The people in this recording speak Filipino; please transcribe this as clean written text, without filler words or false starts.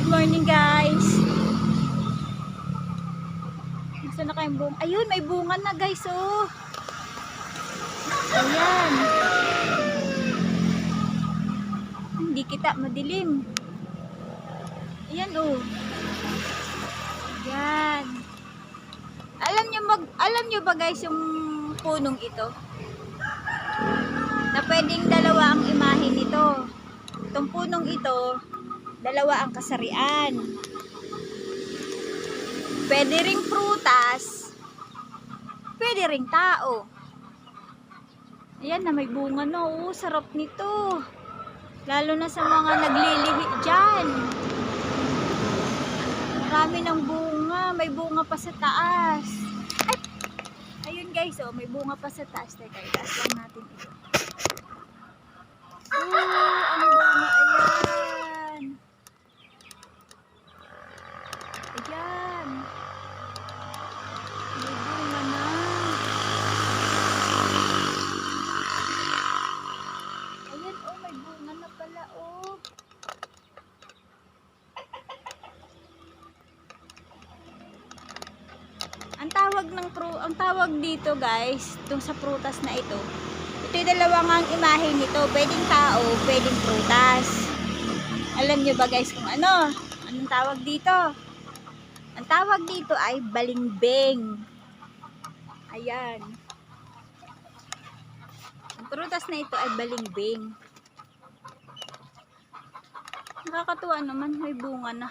Good morning guys. Nasaan na kayong bunga? Ayun, may bunga na guys oh. Ayan. Hindi kita madilim. Ayan oh. Ayan. Alam nyo ba guys yung punong ito? Na pwedeng dalawa ang imahe nito. Itong punong ito, dalawa ang kasarian. Pwede ring prutas, pwede ring tao. Ayan na, may bunga na. Oo, sarap nito. Lalo na sa mga naglilihi dyan. Marami ng bunga. May bunga pa sa taas. Ay! Ayun guys, oh, may bunga pa sa taas. Teka, itaas lang natin ito. Ang bunga. Ayan. Ayan. May bunga na. Ayan, oh, may bunga na pala, oh. Ang tawag dito guys, itong sa prutas na ito. Ito yung dalawang ang imahe nito. Pwedeng tao, pwedeng prutas. Alam nyo ba guys kung ano? Anong tawag dito? Ang tawag dito ay balimbing. Ayan. Ang prutas na ito ay balimbing. Nakakatuwa naman, may bunga na.